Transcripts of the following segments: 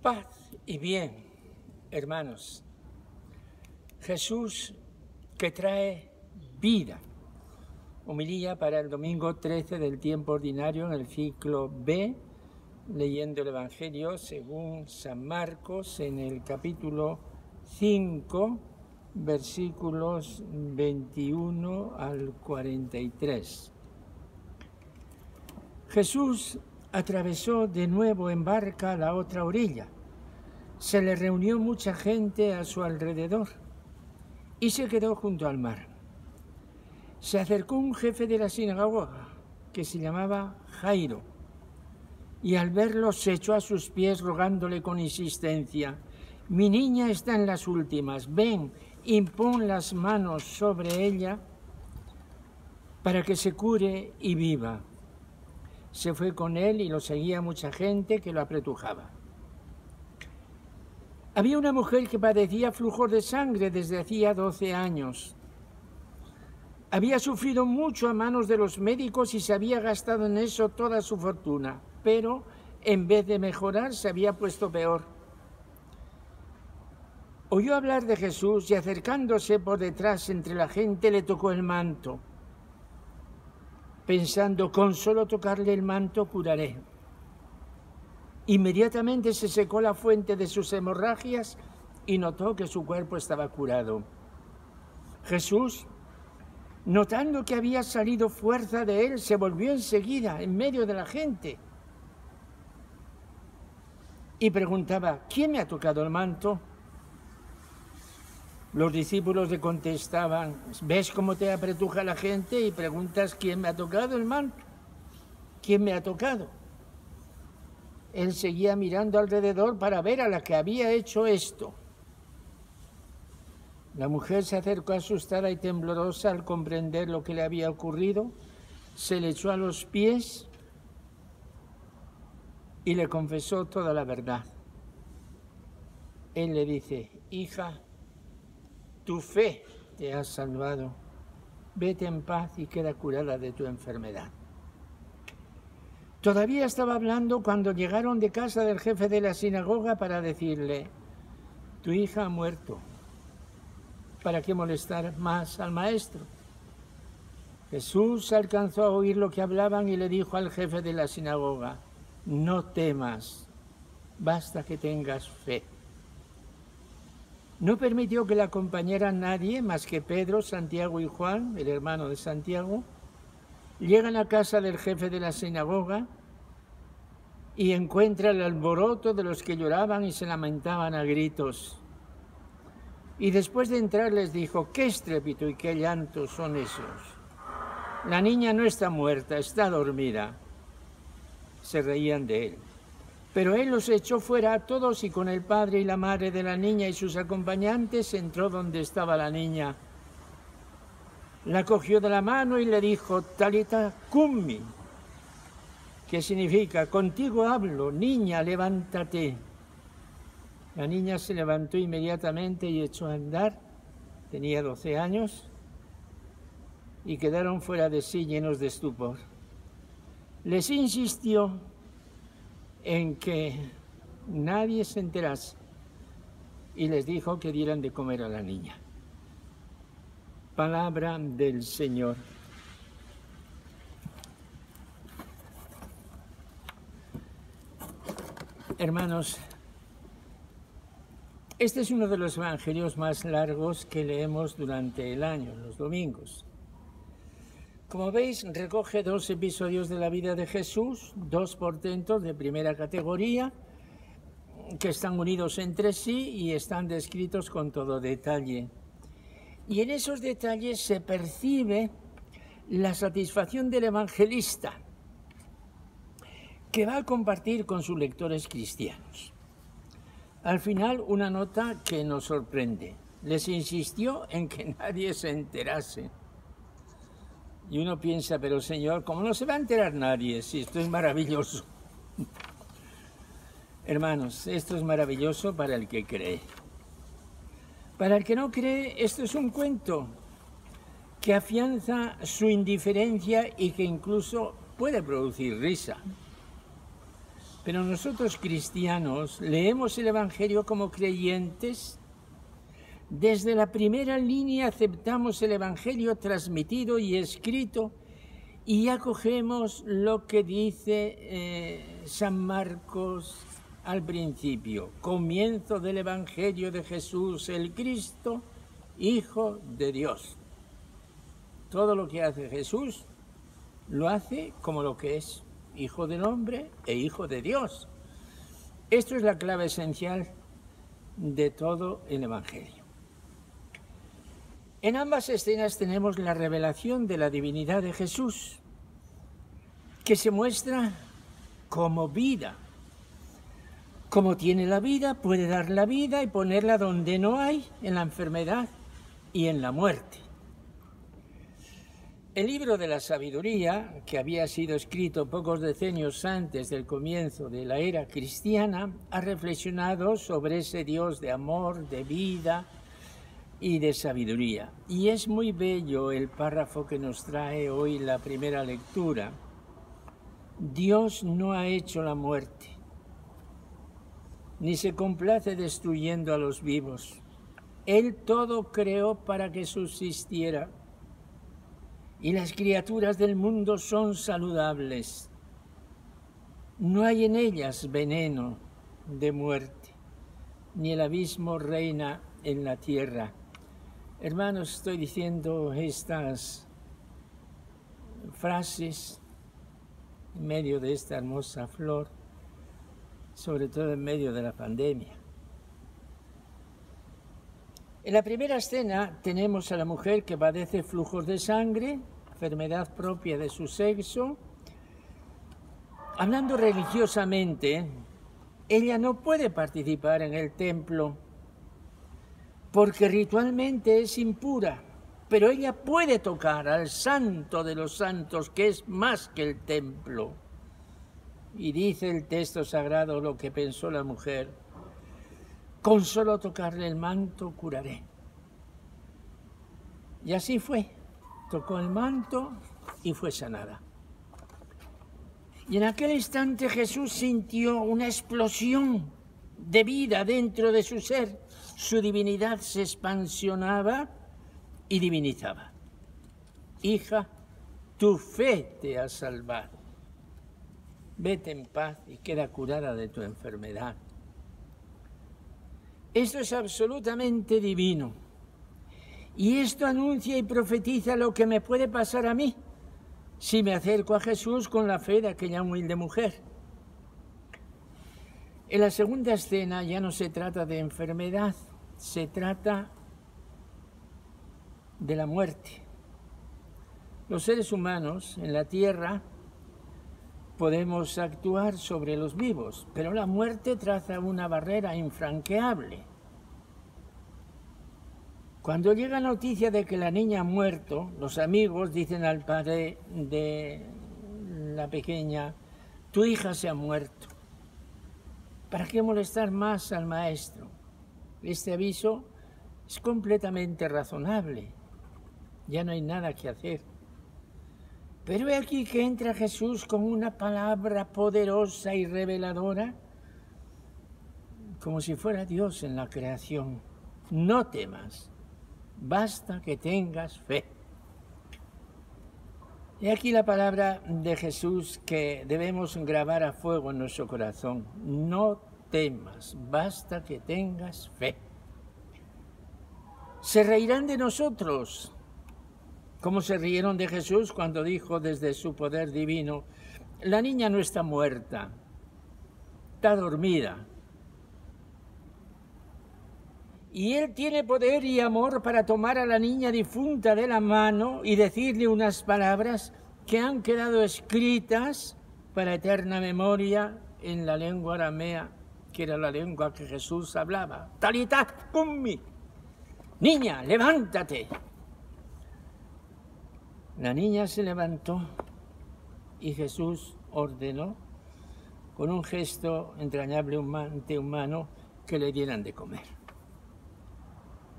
Paz y bien, hermanos. Jesús que trae vida. Homilía para el domingo 13 del tiempo ordinario en el ciclo B, leyendo el Evangelio según San Marcos en el capítulo 5, versículos 21 al 43. Jesús atravesó de nuevo en barca a la otra orilla. Se le reunió mucha gente a su alrededor y se quedó junto al mar. Se acercó un jefe de la sinagoga que se llamaba Jairo y al verlo se echó a sus pies rogándole con insistencia: «Mi niña está en las últimas, ven, impón las manos sobre ella para que se cure y viva». Se fue con él y lo seguía mucha gente que lo apretujaba. Había una mujer que padecía flujos de sangre desde hacía 12 años. Había sufrido mucho a manos de los médicos y se había gastado en eso toda su fortuna, pero en vez de mejorar se había puesto peor. Oyó hablar de Jesús y acercándose por detrás entre la gente le tocó el manto, pensando: con solo tocarle el manto curaré. Inmediatamente se secó la fuente de sus hemorragias y notó que su cuerpo estaba curado. Jesús, notando que había salido fuerza de él, se volvió enseguida en medio de la gente y preguntaba: ¿quién me ha tocado el manto? Los discípulos le contestaban: ¿ves cómo te apretuja la gente y preguntas quién me ha tocado el manto? ¿Quién me ha tocado? Él seguía mirando alrededor para ver a la que había hecho esto. La mujer se acercó asustada y temblorosa al comprender lo que le había ocurrido, se le echó a los pies y le confesó toda la verdad. Él le dice: hija, tu fe te ha salvado, vete en paz y queda curada de tu enfermedad. Todavía estaba hablando cuando llegaron de casa del jefe de la sinagoga para decirle: tu hija ha muerto, ¿para qué molestar más al maestro? Jesús alcanzó a oír lo que hablaban y le dijo al jefe de la sinagoga: no temas, basta que tengas fe. No permitió que la acompañara nadie más que Pedro, Santiago y Juan, el hermano de Santiago. Llegan a casa del jefe de la sinagoga y encuentra el alboroto de los que lloraban y se lamentaban a gritos. Y después de entrar les dijo: ¿qué estrépito y qué llanto son esos? La niña no está muerta, está dormida. Se reían de él. Pero él los echó fuera a todos y con el padre y la madre de la niña y sus acompañantes entró donde estaba la niña. La cogió de la mano y le dijo: Talita cummi, que significa: contigo hablo, niña, levántate. La niña se levantó inmediatamente y echó a andar. Tenía 12 años y quedaron fuera de sí llenos de estupor. Les insistió en que nadie se enterase y les dijo que dieran de comer a la niña. Palabra del Señor. Hermanos, este es uno de los evangelios más largos que leemos durante el año, los domingos. Como veis, recoge 2 episodios de la vida de Jesús, 2 portentos de primera categoría, que están unidos entre sí y están descritos con todo detalle. Y en esos detalles se percibe la satisfacción del evangelista, que va a compartir con sus lectores cristianos. Al final, una nota que nos sorprende. Les insistió en que nadie se enterase. Y uno piensa: pero Señor, ¿cómo no se va a enterar nadie si esto es maravilloso? Hermanos, esto es maravilloso para el que cree. Para el que no cree, esto es un cuento que afianza su indiferencia y que incluso puede producir risa. Pero nosotros cristianos leemos el Evangelio como creyentes. Desde la primera línea aceptamos el Evangelio transmitido y escrito y acogemos lo que dice San Marcos al principio. Comienzo del Evangelio de Jesús, el Cristo, Hijo de Dios. Todo lo que hace Jesús lo hace como lo que es, Hijo del hombre e Hijo de Dios. Esto es la clave esencial de todo el Evangelio. En ambas escenas tenemos la revelación de la divinidad de Jesús, que se muestra como vida. Como tiene la vida, puede dar la vida y ponerla donde no hay, en la enfermedad y en la muerte. El libro de la sabiduría, que había sido escrito pocos decenios antes del comienzo de la era cristiana, ha reflexionado sobre ese Dios de amor, de vida y de sabiduría. Y es muy bello el párrafo que nos trae hoy la primera lectura. Dios no ha hecho la muerte, ni se complace destruyendo a los vivos. Él todo creó para que subsistiera. Y las criaturas del mundo son saludables. No hay en ellas veneno de muerte, ni el abismo reina en la tierra. Hermanos, estoy diciendo estas frases en medio de esta hermosa flor, sobre todo en medio de la pandemia. En la primera escena tenemos a la mujer que padece flujos de sangre, enfermedad propia de su sexo. Hablando religiosamente, ella no puede participar en el templo porque ritualmente es impura, pero ella puede tocar al santo de los santos, que es más que el templo. Y dice el texto sagrado lo que pensó la mujer: con solo tocarle el manto curaré. Y así fue. Tocó el manto y fue sanada. Y en aquel instante Jesús sintió una explosión de vida dentro de su ser. Su divinidad se expansionaba y divinizaba. Hija, tu fe te ha salvado. Vete en paz y queda curada de tu enfermedad. Esto es absolutamente divino. Y esto anuncia y profetiza lo que me puede pasar a mí si me acerco a Jesús con la fe de aquella humilde mujer. En la segunda escena ya no se trata de enfermedad, se trata de la muerte. Los seres humanos en la tierra podemos actuar sobre los vivos, pero la muerte traza una barrera infranqueable. Cuando llega noticia de que la niña ha muerto, los amigos dicen al padre de la pequeña: tu hija se ha muerto. ¿Para qué molestar más al maestro? Este aviso es completamente razonable. Ya no hay nada que hacer. Pero he aquí que entra Jesús con una palabra poderosa y reveladora, como si fuera Dios en la creación. No temas, basta que tengas fe. He aquí la palabra de Jesús que debemos grabar a fuego en nuestro corazón. No temas, basta que tengas fe. Se reirán de nosotros, como se rieron de Jesús cuando dijo desde su poder divino: la niña no está muerta, está dormida. Y Él tiene poder y amor para tomar a la niña difunta de la mano y decirle unas palabras que han quedado escritas para eterna memoria en la lengua aramea, que era la lengua que Jesús hablaba. Talitá cumi, niña, levántate. La niña se levantó y Jesús ordenó, con un gesto entrañablemente humano, que le dieran de comer.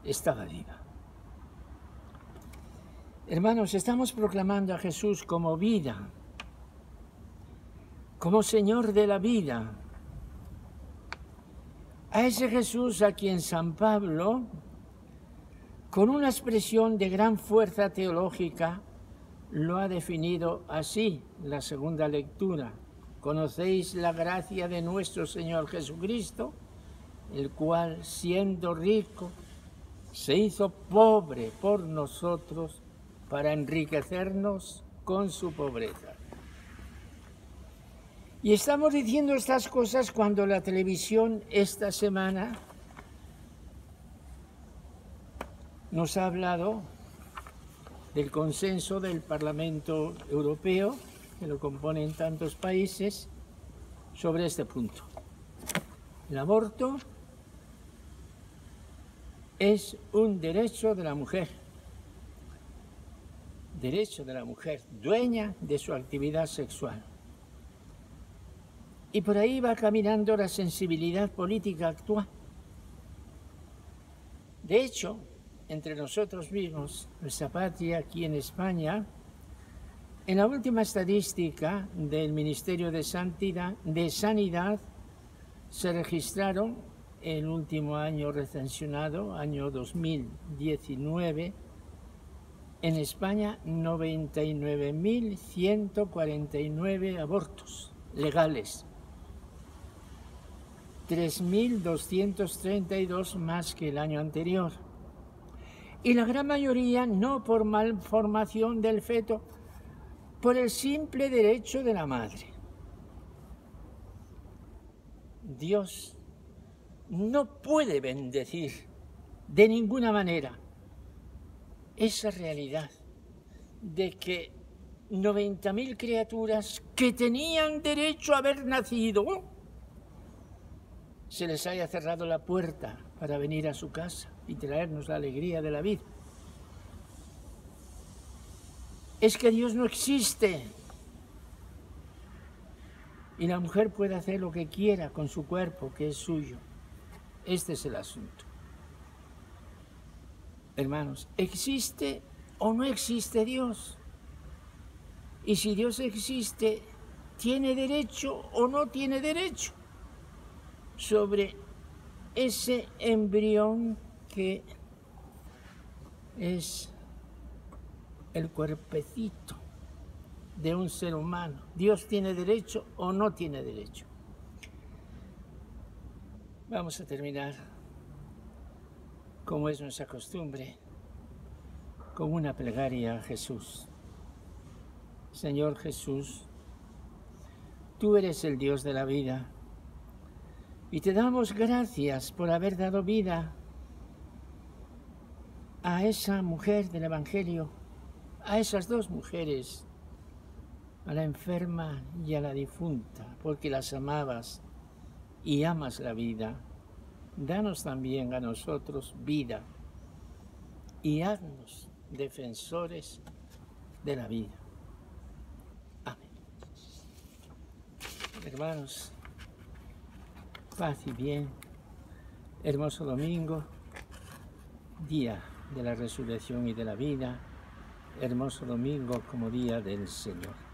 Estaba viva. Hermanos, estamos proclamando a Jesús como vida, como Señor de la vida. A ese Jesús a quien San Pablo, con una expresión de gran fuerza teológica, lo ha definido así, la segunda lectura. Conocéis la gracia de nuestro Señor Jesucristo, el cual, siendo rico, se hizo pobre por nosotros para enriquecernos con su pobreza. Y estamos diciendo estas cosas cuando la televisión esta semana nos ha hablado del consenso del Parlamento Europeo, que lo componen tantos países, sobre este punto. El aborto es un derecho de la mujer, dueña de su actividad sexual. Y por ahí va caminando la sensibilidad política actual. De hecho, entre nosotros mismos, nuestra patria, aquí en España, en la última estadística del Ministerio de Sanidad se registraron el último año recensionado, año 2019, en España 99.149 abortos legales, 3.232 más que el año anterior. Y la gran mayoría no por malformación del feto, por el simple derecho de la madre. Dios no puede bendecir de ninguna manera esa realidad de que 90.000 criaturas que tenían derecho a haber nacido, se les haya cerrado la puerta para venir a su casa y traernos la alegría de la vida. Es que Dios no existe. Y la mujer puede hacer lo que quiera con su cuerpo, que es suyo. Este es el asunto. Hermanos, ¿existe o no existe Dios? Y si Dios existe, ¿tiene derecho o no tiene derecho sobre ese embrión que es el cuerpecito de un ser humano? ¿Dios tiene derecho o no tiene derecho? Vamos a terminar, como es nuestra costumbre, con una plegaria a Jesús. Señor Jesús, tú eres el Dios de la vida y te damos gracias por haber dado vida a esa mujer del Evangelio, a esas dos mujeres, a la enferma y a la difunta, porque las amabas y amas la vida. Danos también a nosotros vida y haznos defensores de la vida. Amén. Hermanos, paz y bien, hermoso domingo, día de la resurrección y de la vida, hermoso domingo como día del Señor.